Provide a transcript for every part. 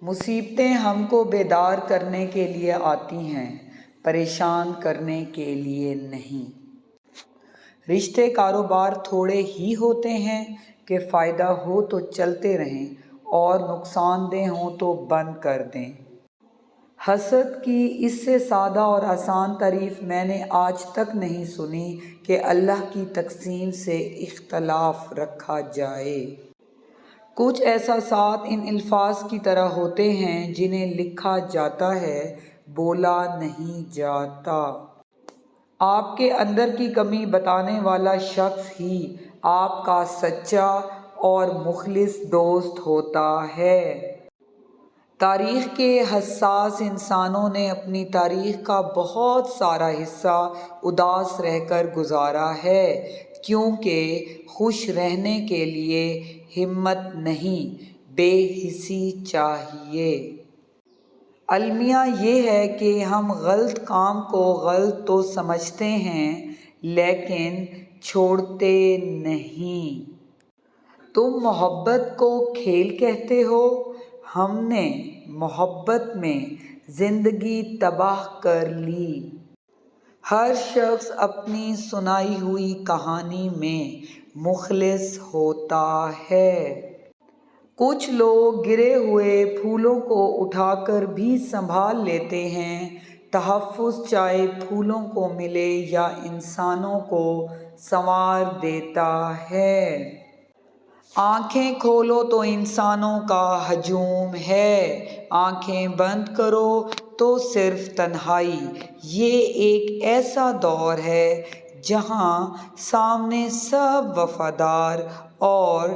مصیبتیں ہم کو بیدار کرنے کے لیے آتی ہیں، پریشان کرنے کے لیے نہیں۔ رشتے کاروبار تھوڑے ہی ہوتے ہیں کہ فائدہ ہو تو چلتے رہیں اور نقصان دہ ہوں تو بند کر دیں۔ حسد کی اس سے سادہ اور آسان تعریف میں نے آج تک نہیں سنی کہ اللہ کی تقسیم سے اختلاف رکھا جائے۔ کچھ احساسات ان الفاظ کی طرح ہوتے ہیں جنہیں لکھا جاتا ہے، بولا نہیں جاتا۔ آپ کے اندر کی کمی بتانے والا شخص ہی آپ کا سچا اور مخلص دوست ہوتا ہے۔ تاریخ کے حساس انسانوں نے اپنی تاریخ کا بہت سارا حصہ اداس رہ کر گزارا ہے، کیونکہ خوش رہنے کے لیے ہمت نہیں، بے حسی چاہیے۔ المیہ یہ ہے کہ ہم غلط کام کو غلط تو سمجھتے ہیں لیکن چھوڑتے نہیں۔ تم محبت کو کھیل کہتے ہو، ہم نے محبت میں زندگی تباہ کر لی۔ ہر شخص اپنی سنائی ہوئی کہانی میں مخلص ہوتا ہے۔ کچھ لوگ گرے ہوئے پھولوں کو اٹھا کر بھی سنبھال لیتے ہیں۔ تحفظ چاہے پھولوں کو ملے یا انسانوں کو سنوار دیتا ہے۔ آنکھیں کھولو تو انسانوں کا ہجوم ہے، آنکھیں بند کرو تو صرف تنہائی۔ یہ ایک ایسا دور ہے جہاں سامنے سب وفادار اور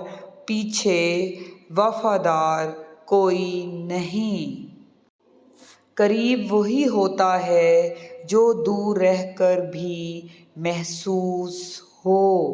پیچھے وفادار کوئی نہیں۔ قریب وہی ہوتا ہے جو دور رہ کر بھی محسوس ہو۔